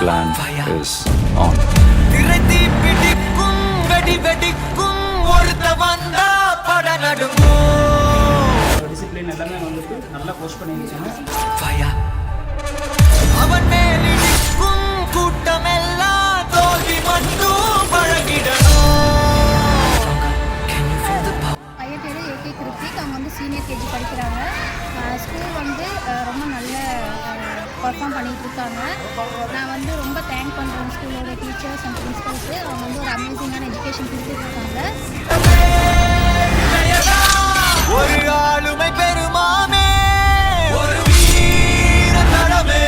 plan is on. Discipline எல்லாமே வந்துட்டு நல்லா போஸ்ட் பண்ணியிருக்காங்க. பையன் பேர் ஏகே கிருத்திக். அவங்க வந்து சீனியர் கேஜி படிக்கிறாங்க. ஸ்கூல் வந்து ரொம்ப நல்ல பர்ஃபார்ம் பண்ணிகிட்டு இருக்காங்க. நான் வந்து ரொம்ப தேங்க் பண்ணுறேன் ஸ்கூலோட டீச்சர்ஸ் அண்ட் பிரின்சிபல்ஸு. அவங்க வந்து ஒரு அமேசிங்கான எஜுகேஷன் கொடுத்துட்டு இருக்காங்க. ஒரு ஆளுமை பெருமாமே, ஒரு வீர தடமே.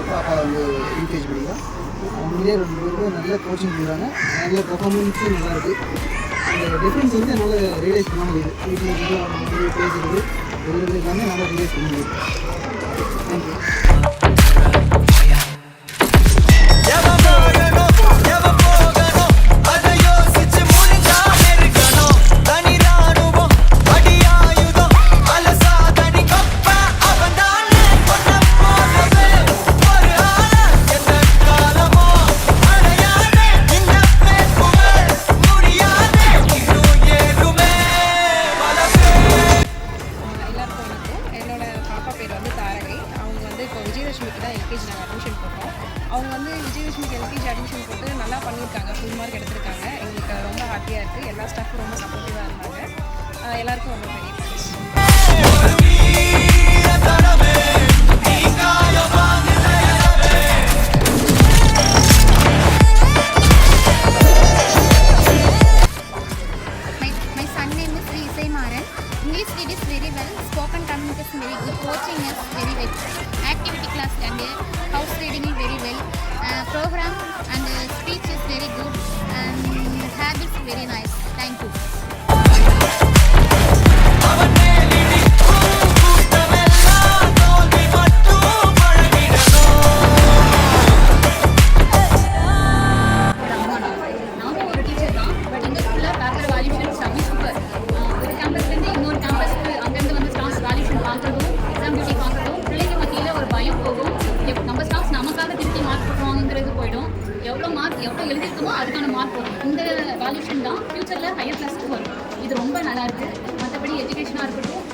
பாப்பா வந்து யூகேஜி படிக்கிறா. அவங்களே 2 பேருக்கும் நல்ல கோச்சிங் கொடுக்குறாங்க. நல்ல பர்ஃபார்மன்ஸும் நல்லாயிருக்கு. அந்த டிஃப்ரென்ஸ் வந்து என்னால் ரியலைஸ் பண்ண முடியுது. வீட்டில் வந்து அவங்க பேசுகிறது எழுதுறது எல்லாமே நல்லா ரியலைஸ் பண்ண முடியுது. தேங்க்யூ. என்னோட பாப்பா பேர் வந்து தாரகை. அவங்க வந்து இப்போ விஜயலட்சுமிக்கு தான் எல்கேஜி நாங்கள் அட்மிஷன் போட்டோம். அவங்க வந்து விஜயலட்சுமிக்கு எல்கேஜி அட்மிஷன் போட்டு நல்லா பண்ணியிருக்காங்க. ஃபுல் மார்க் எடுத்திருக்காங்க. எங்களுக்கு ரொம்ப ஹாப்பியாக இருக்குது. எல்லா ஸ்டாஃபும் ரொம்ப சப்போர்ட்டிவாக இருந்தாங்க. எல்லாருக்கும் ரொம்ப பெரிய thanks. My son name is Sri Isai Maran. English read is very well. Spoken communication very good. Coaching is very well. Activity class and house reading is very well. Program and speech is very good. And habits very nice. Thank you. எவ்வளோ எழுதிருக்கோமோ அதுக்கான mark வரும். இந்த valuation தான் ஃபியூச்சரில் higher கிளாஸுக்கு வரும். இது ரொம்ப நல்லா இருக்குது. மற்றபடி எஜுகேஷனாக இருக்கட்டும்,